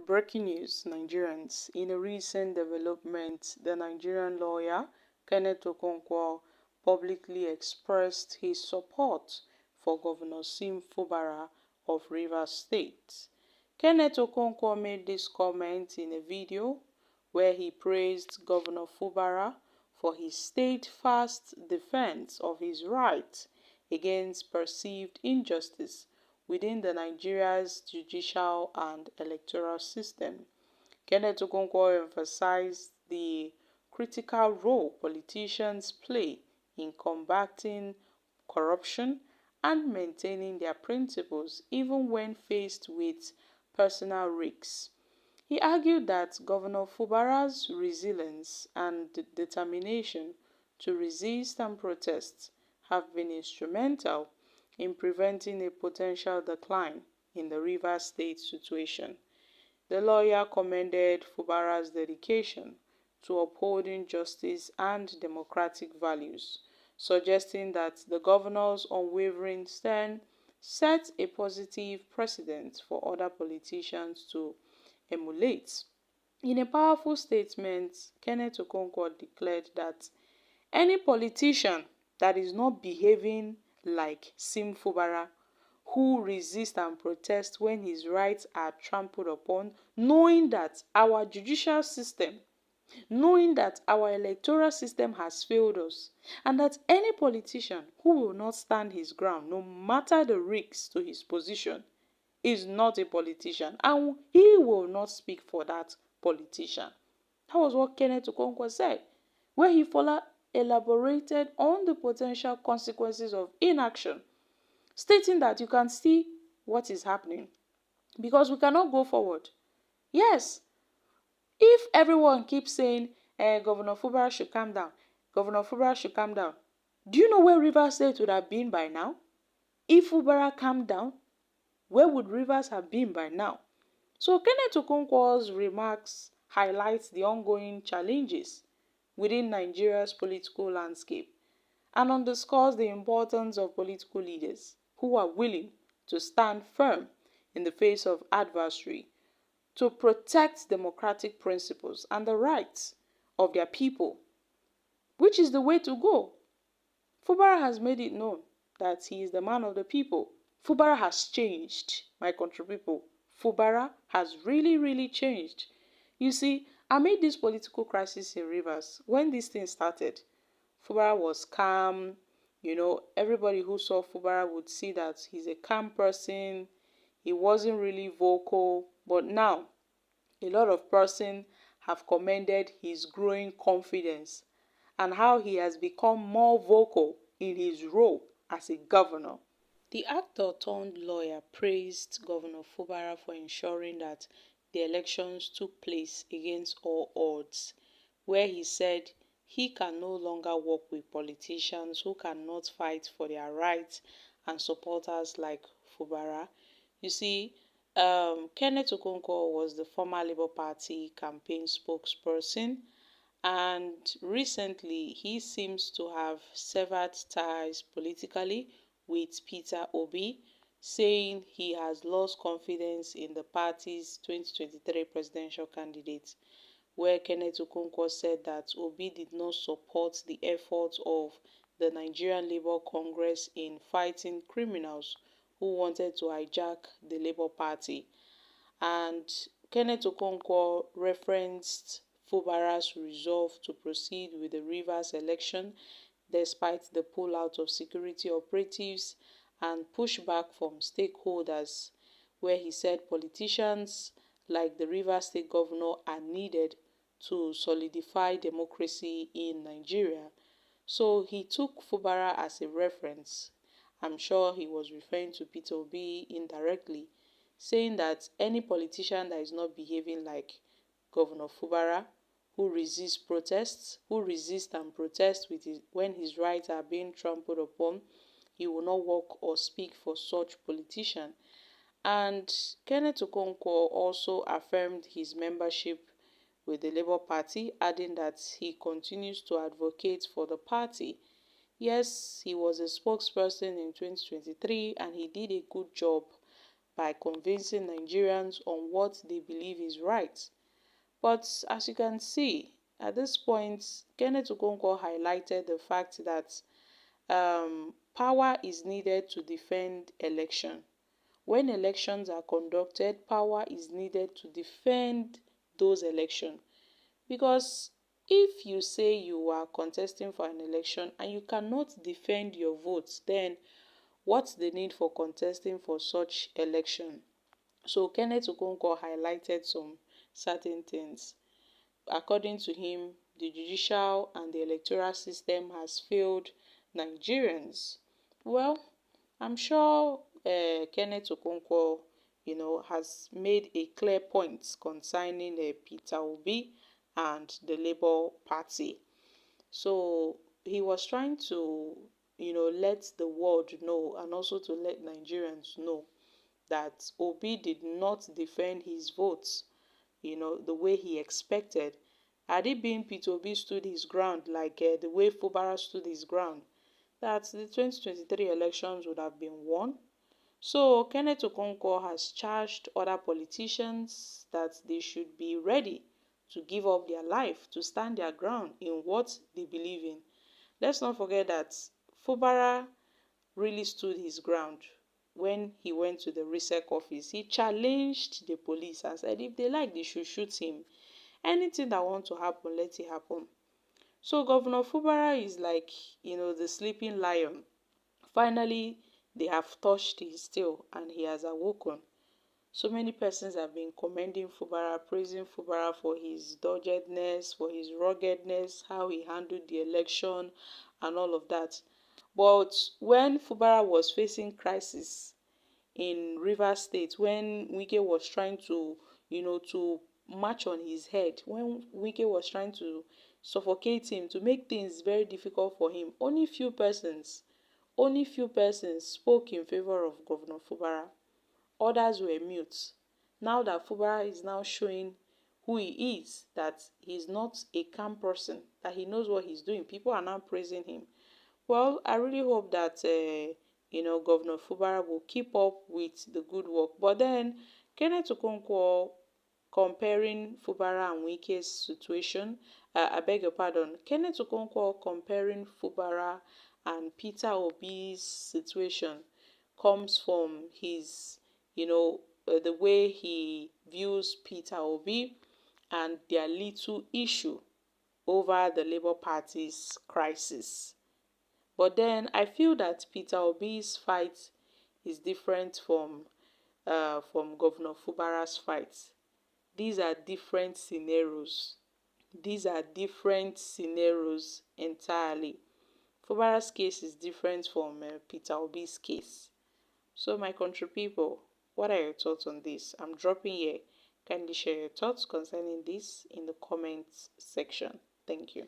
Breaking news, Nigerians. In a recent development, the Nigerian lawyer Kenneth Okonkwo publicly expressed his support for Governor Fubara of Rivers State. Kenneth Okonkwo made this comment in a video where he praised Governor Fubara for his steadfast defense of his right against perceived injustice within the Nigeria's judicial and electoral system. Kenneth Okonkwo emphasized the critical role politicians play in combating corruption and maintaining their principles even when faced with personal risks. He argued that Governor Fubara's resilience and determination to resist and protest have been instrumental in preventing a potential decline in the Rivers State situation. The lawyer commended Fubara's dedication to upholding justice and democratic values, suggesting that the governor's unwavering stand set a positive precedent for other politicians to emulate. In a powerful statement, Kenneth Okonkwo declared that any politician that is not behaving like Fubara, who resists and protests when his rights are trampled upon, knowing that our judicial system, knowing that our electoral system has failed us, and that any politician who will not stand his ground, no matter the risks to his position, is not a politician, and he will not speak for that politician. That was what Kenneth Okonkwo said, where he further elaborated on the potential consequences of inaction, stating that you can see what is happening because we cannot go forward. Yes, if everyone keeps saying Governor Fubara should calm down, Governor Fubara should calm down, do you know where Rivers State would have been by now? If Fubara calmed down, where would Rivers have been by now? So Kenneth Okonkwo's remarks highlight the ongoing challenges within Nigeria's political landscape and underscores the importance of political leaders who are willing to stand firm in the face of adversary to protect democratic principles and the rights of their people, which is the way to go. Fubara has made it known that he is the man of the people. Fubara has changed, my country people. Fubara has really changed. You see, amid this political crisis in Rivers, when this thing started, Fubara was calm. Everybody who saw Fubara would see that he's a calm person. He wasn't really vocal. But now, a lot of persons have commended his growing confidence and how he has become more vocal in his role as a governor. The actor turned lawyer praised Governor Fubara for ensuring that the elections took place against all odds, where he said he can no longer work with politicians who cannot fight for their rights and supporters like Fubara. You see, Kenneth Okonkwo was the former Labour Party campaign spokesperson, and recently he seems to have severed ties politically with Peter Obi, saying he has lost confidence in the party's 2023 presidential candidate, where Kenneth Okonkwo said that Obi did not support the efforts of the Nigerian Labour Congress in fighting criminals who wanted to hijack the Labour Party. And Kenneth Okonkwo referenced Fubara's resolve to proceed with the Rivers election despite the pullout of security operatives and pushback from stakeholders, where he said politicians like the Rivers State governor are needed to solidify democracy in Nigeria. So he took Fubara as a reference. I'm sure he was referring to Peter Obi indirectly, saying that any politician that is not behaving like Governor Fubara, who resists protests, who resists and protests when his rights are being trampled upon, he will not work or speak for such politician. And Kenneth Okonkwo also affirmed his membership with the Labour Party, adding that he continues to advocate for the party. Yes, he was a spokesperson in 2023 and he did a good job by convincing Nigerians on what they believe is right. But as you can see, at this point, Kenneth Okonkwo highlighted the fact that power is needed to defend election. When elections are conducted, power is needed to defend those elections. Because if you say you are contesting for an election and you cannot defend your votes, then what's the need for contesting for such election? So Kenneth Okonkwo highlighted some certain things. According to him, the judicial and the electoral system has failed Nigerians. Well, I'm sure Kenneth Okonkwo, has made a clear point concerning Peter Obi and the Labour Party. So he was trying to, let the world know and also to let Nigerians know that Obi did not defend his votes, the way he expected. Had it been Peter Obi stood his ground like the way Fubara stood his ground, that the 2023 elections would have been won. So Kenneth Okonkwo has charged other politicians that they should be ready to give up their life, to stand their ground in what they believe in. Let's not forget that Fubara really stood his ground when he went to the RISEC office. He challenged the police and said if they like, they should shoot him. Anything that wants to happen, let it happen. So Governor Fubara is like, the sleeping lion. Finally, they have touched his tail and he has awoken. So many persons have been commending Fubara, praising Fubara for his doggedness, for his ruggedness, how he handled the election and all of that. But when Fubara was facing crisis in Rivers State, when Wike was trying to, to march on his head, when Wike was trying to suffocate him, to make things very difficult for him, only few persons spoke in favor of Governor Fubara. Others were mute. Now that Fubara is now showing who he is, that he's not a calm person, that he knows what he's doing, people are now praising him. Well, I really hope that Governor Fubara will keep up with the good work. But then Kenneth Okonkwo comparing Fubara and Wike's situation, I beg your pardon, Kenneth Okonkwo comparing Fubara and Peter Obi's situation comes from his, the way he views Peter Obi and their little issue over the Labour Party's crisis. But then I feel that Peter Obi's fight is different from Governor Fubara's fight. These are different scenarios. These are different scenarios entirely. Fubara's case is different from Peter Obi's case. So my country people, what are your thoughts on this? I'm dropping here. Kindly share your thoughts concerning this in the comments section. Thank you.